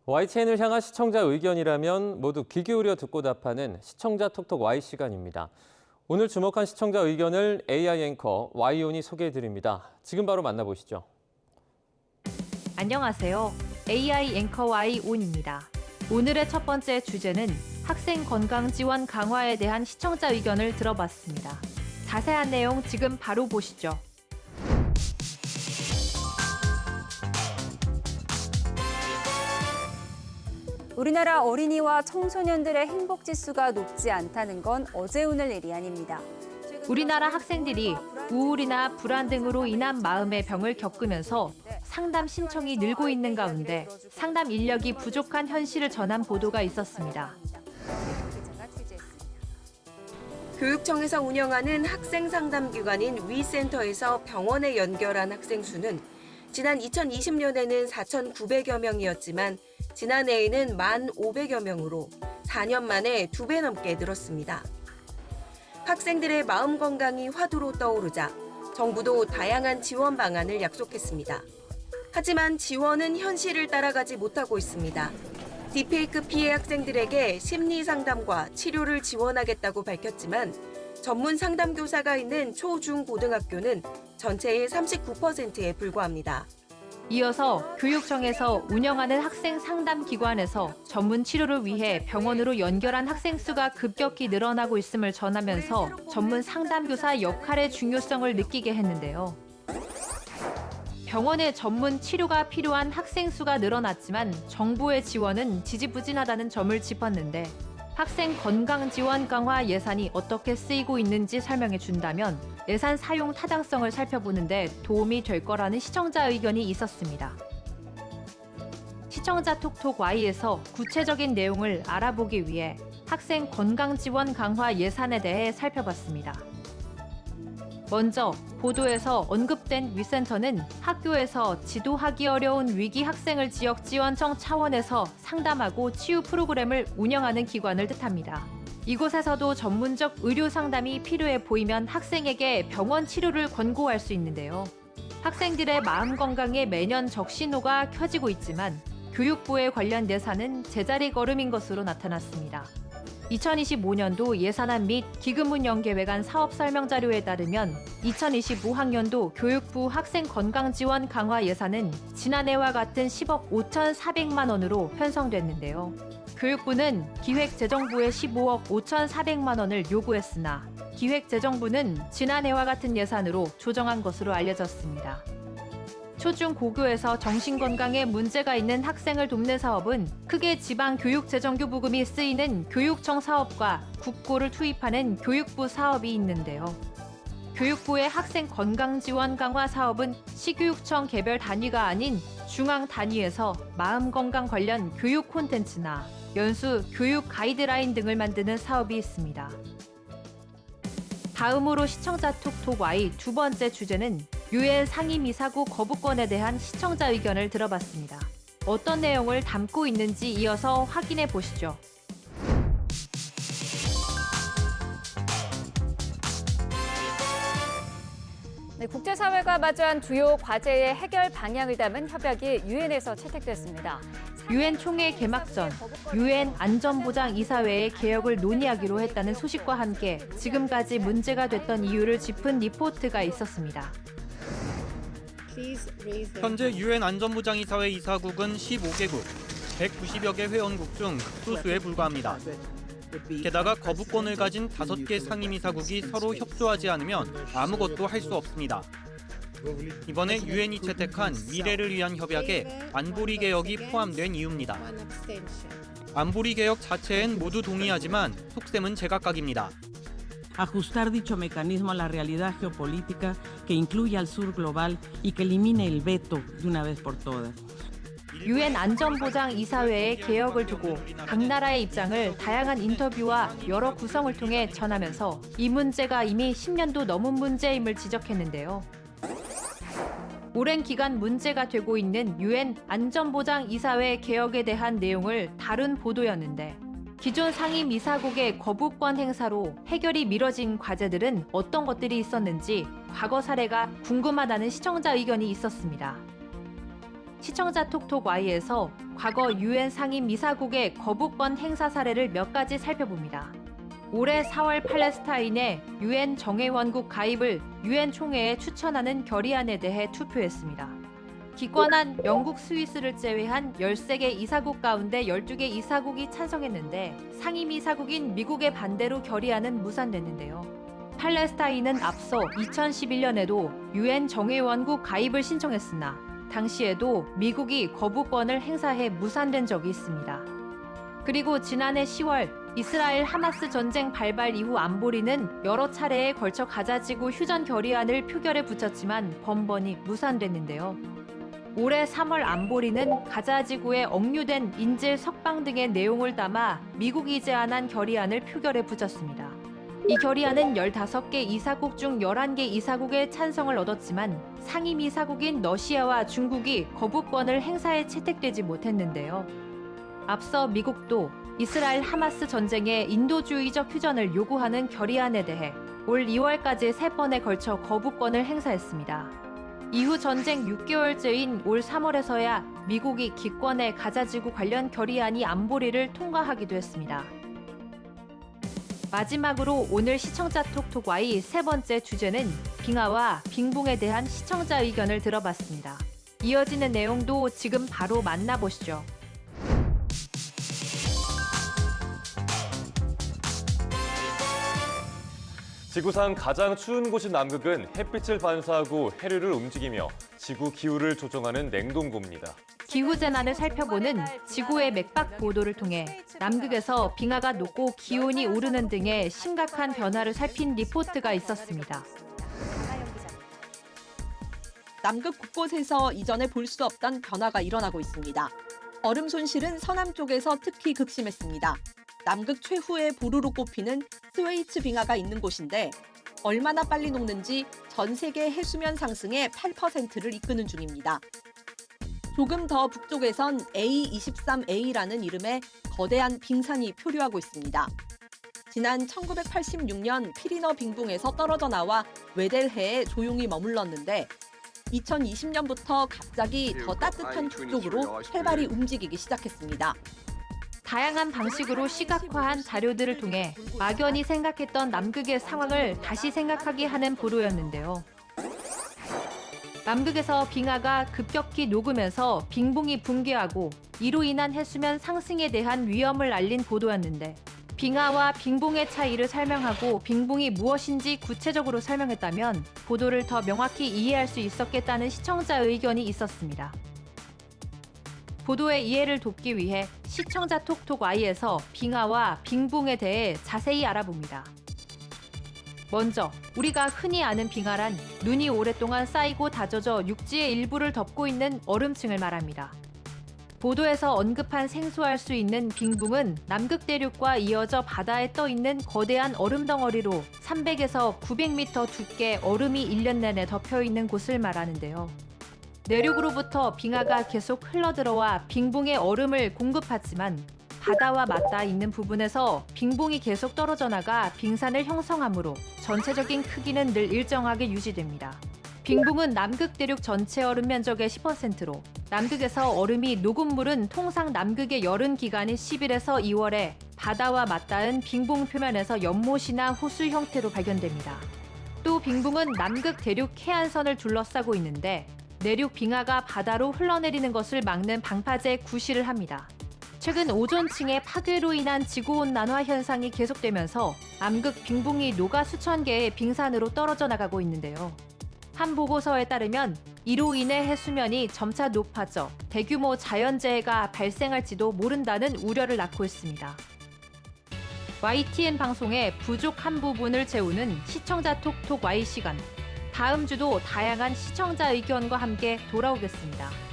YTN을 향한 시청자 의견이라면 모두 귀 기울여 듣고 답하는 시청자 톡톡 Y 시간입니다. 오늘 주목한 시청자 의견을 AI 앵커 Y온이 소개해드립니다. 지금 바로 만나보시죠. 안녕하세요. AI 앵커 Y온입니다. 오늘의 첫 번째 주제는 학생 건강 지원 강화에 대한 시청자 의견을 들어봤습니다. 자세한 내용 지금 바로 보시죠. 우리나라 어린이와 청소년들의 행복 지수가 높지 않다는 건 어제 오늘 일이 아닙니다. 우리나라 학생들이 우울이나 불안 등으로 인한 마음의 병을 겪으면서 상담 신청이 늘고 있는 가운데 상담 인력이 부족한 현실을 전한 보도가 있었습니다. 교육청에서 운영하는 학생 상담 기관인 위센터에서 병원에 연결한 학생 수는 지난 2020년에는 4,900여 명이었지만 지난해에는 1,500여 명으로 4년 만에 2배 넘게 늘었습니다. 학생들의 마음 건강이 화두로 떠오르자 정부도 다양한 지원 방안을 약속했습니다. 하지만 지원은 현실을 따라가지 못하고 있습니다. 딥페이크 피해 학생들에게 심리 상담과 치료를 지원하겠다고 밝혔지만 전문 상담 교사가 있는 초, 중, 고등학교는 전체의 39%에 불과합니다. 이어서 교육청에서 운영하는 학생 상담 기관에서 전문 치료를 위해 병원으로 연결한 학생 수가 급격히 늘어나고 있음을 전하면서 전문 상담 교사 역할의 중요성을 느끼게 했는데요. 병원에 전문 치료가 필요한 학생 수가 늘어났지만 정부의 지원은 지지부진하다는 점을 짚었는데 학생 건강 지원 강화 예산이 어떻게 쓰이고 있는지 설명해 준다면 예산 사용 타당성을 살펴보는데 도움이 될 거라는 시청자 의견이 있었습니다. 시청자 톡톡 Y에서 구체적인 내용을 알아보기 위해 학생 건강 지원 강화 예산에 대해 살펴봤습니다. 먼저 보도에서 언급된 위센터는 학교에서 지도하기 어려운 위기 학생을 지역지원청 차원에서 상담하고 치유 프로그램을 운영하는 기관을 뜻합니다. 이곳에서도 전문적 의료 상담이 필요해 보이면 학생에게 병원 치료를 권고할 수 있는데요. 학생들의 마음 건강에 매년 적신호가 켜지고 있지만 교육부의 관련 예산은 제자리 걸음인 것으로 나타났습니다. 2025년도 예산안 및 기금 운영 계획안 사업 설명 자료에 따르면 2025학년도 교육부 학생 건강 지원 강화 예산은 지난해와 같은 10억 5,400만 원으로 편성됐는데요. 교육부는 기획재정부에 15억 5,400만 원을 요구했으나 기획재정부는 지난해와 같은 예산으로 조정한 것으로 알려졌습니다. 초중 고교에서 정신건강에 문제가 있는 학생을 돕는 사업은 크게 지방교육재정교부금이 쓰이는 교육청 사업과 국고를 투입하는 교육부 사업이 있는데요. 교육부의 학생 건강 지원 강화 사업은 시교육청 개별 단위가 아닌 중앙 단위에서 마음 건강 관련 교육 콘텐츠나 연수 교육 가이드라인 등을 만드는 사업이 있습니다. 다음으로 시청자 톡톡 Y 두 번째 주제는 UN 상임이사국 거부권에 대한 시청자 의견을 들어봤습니다. 어떤 내용을 담고 있는지 이어서 확인해 보시죠. 네, 국제사회가 마주한 주요 과제의 해결 방향을 담은 협약이 유엔에서 채택됐습니다. 유엔 총회 개막 전 유엔 안전보장이사회의 개혁을 논의하기로 했다는 소식과 함께 지금까지 문제가 됐던 이유를 짚은 리포트가 있었습니다. 현재 유엔 안전보장이사회 이사국은 15개국, 190여 개 회원국 중 극소수에 불과합니다. 게다가 거부권을 가진 5개 상임이사국이 서로 협조하지 않으면 아무것도 할 수 없습니다. 이번에 유엔이 채택한 미래를 위한 협약에 안보리 개혁이 포함된 이유입니다. 안보리 개혁 자체엔 모두 동의하지만 속셈은 제각각입니다. Ajustar dicho mecanismo a la realidad geopolítica que incluya al sur global y que elimine el veto de una vez por todas. 유엔 안전보장이사회의 개혁을 두고 각 나라의 입장을 다양한 인터뷰와 여러 구성을 통해 전하면서 이 문제가 이미 10년도 넘은 문제임을 지적했는데요. 오랜 기간 문제가 되고 있는 유엔 안전보장이사회 개혁에 대한 내용을 다룬 보도였는데 기존 상임이사국의 거부권 행사로 해결이 미뤄진 과제들은 어떤 것들이 있었는지 과거 사례가 궁금하다는 시청자 의견이 있었습니다. 시청자 톡톡 Y에서 과거 유엔 상임 이사국의 거부권 행사 사례를 몇 가지 살펴봅니다. 올해 4월 팔레스타인의 유엔 정회원국 가입을 유엔 총회에 추천하는 결의안에 대해 투표했습니다. 기권한 영국, 스위스를 제외한 13개 이사국 가운데 12개 이사국이 찬성했는데 상임 이사국인 미국의 반대로 결의안은 무산됐는데요. 팔레스타인은 앞서 2011년에도 유엔 정회원국 가입을 신청했으나 당시에도 미국이 거부권을 행사해 무산된 적이 있습니다. 그리고 지난해 10월 이스라엘 하마스 전쟁 발발 이후 안보리는 여러 차례에 걸쳐 가자지구 휴전 결의안을 표결에 붙였지만 번번이 무산됐는데요. 올해 3월 안보리는 가자지구에 억류된 인질, 석방 등의 내용을 담아 미국이 제안한 결의안을 표결에 붙였습니다. 이 결의안은 15개 이사국 중 11개 이사국의 찬성을 얻었지만 상임 이사국인 러시아와 중국이 거부권을 행사에 채택되지 못했는데요. 앞서 미국도 이스라엘 하마스 전쟁의 인도주의적 휴전을 요구하는 결의안에 대해 올 2월까지 3번에 걸쳐 거부권을 행사했습니다. 이후 전쟁 6개월째인 올 3월에서야 미국이 기권해 가자지구 관련 결의안이 안보리를 통과하기도 했습니다. 마지막으로 오늘 시청자 톡톡 Y 세 번째 주제는 빙하와 빙봉에 대한 시청자 의견을 들어봤습니다. 이어지는 내용도 지금 바로 만나보시죠. 지구상 가장 추운 곳인 남극은 햇빛을 반사하고 해류를 움직이며 지구 기후를 조정하는 냉동고입니다. 기후재난을 살펴보는 지구의 맥박 보도를 통해 남극에서 빙하가 녹고 기온이 오르는 등의 심각한 변화를 살핀 리포트가 있었습니다. 남극 곳곳에서 이전에 볼 수 없던 변화가 일어나고 있습니다. 얼음 손실은 서남 쪽에서 특히 극심했습니다. 남극 최후의 보루로 꼽히는 스웨이츠 빙하가 있는 곳인데 얼마나 빨리 녹는지 전 세계 해수면 상승의 8%를 이끄는 중입니다. 조금 더 북쪽에선 A23A라는 이름의 거대한 빙산이 표류하고 있습니다. 지난 1986년 피리너 빙봉에서 떨어져 나와 웨델해에 조용히 머물렀는데 2020년부터 갑자기 더 따뜻한 북쪽으로 활발히 움직이기 시작했습니다. 다양한 방식으로 시각화한 자료들을 통해 막연히 생각했던 남극의 상황을 다시 생각하게 하는 보도였는데요. 남극에서 빙하가 급격히 녹으면서 빙봉이 붕괴하고 이로 인한 해수면 상승에 대한 위험을 알린 보도였는데 빙하와 빙봉의 차이를 설명하고 빙봉이 무엇인지 구체적으로 설명했다면 보도를 더 명확히 이해할 수 있었겠다는 시청자 의견이 있었습니다. 보도의 이해를 돕기 위해 시청자 톡톡 Y에서 빙하와 빙봉에 대해 자세히 알아봅니다. 먼저 우리가 흔히 아는 빙하란 눈이 오랫동안 쌓이고 다져져 육지의 일부를 덮고 있는 얼음층을 말합니다. 보도에서 언급한 생소할 수 있는 빙봉은 남극 대륙과 이어져 바다에 떠 있는 거대한 얼음 덩어리로 300에서 900m 두께 얼음이 1년 내내 덮여 있는 곳을 말하는데요. 내륙으로부터 빙하가 계속 흘러들어와 빙봉의 얼음을 공급하지만 바다와 맞닿아 있는 부분에서 빙봉이 계속 떨어져 나가 빙산을 형성하므로 전체적인 크기는 늘 일정하게 유지됩니다. 빙봉은 남극 대륙 전체 얼음 면적의 10%로 남극에서 얼음이 녹은 물은 통상 남극의 여름 기간인 10일에서 2월에 바다와 맞닿은 빙봉 표면에서 연못이나 호수 형태로 발견됩니다. 또 빙봉은 남극 대륙 해안선을 둘러싸고 있는데 내륙 빙하가 바다로 흘러내리는 것을 막는 방파제 구실을 합니다. 최근 오존층의 파괴로 인한 지구온난화 현상이 계속되면서 남극 빙봉이 녹아 수천 개의 빙산으로 떨어져 나가고 있는데요. 한 보고서에 따르면 이로 인해 해수면이 점차 높아져 대규모 자연재해가 발생할지도 모른다는 우려를 낳고 있습니다. YTN 방송의 부족한 부분을 채우는 시청자 톡톡 Y 시간. 다음 주도 다양한 시청자 의견과 함께 돌아오겠습니다.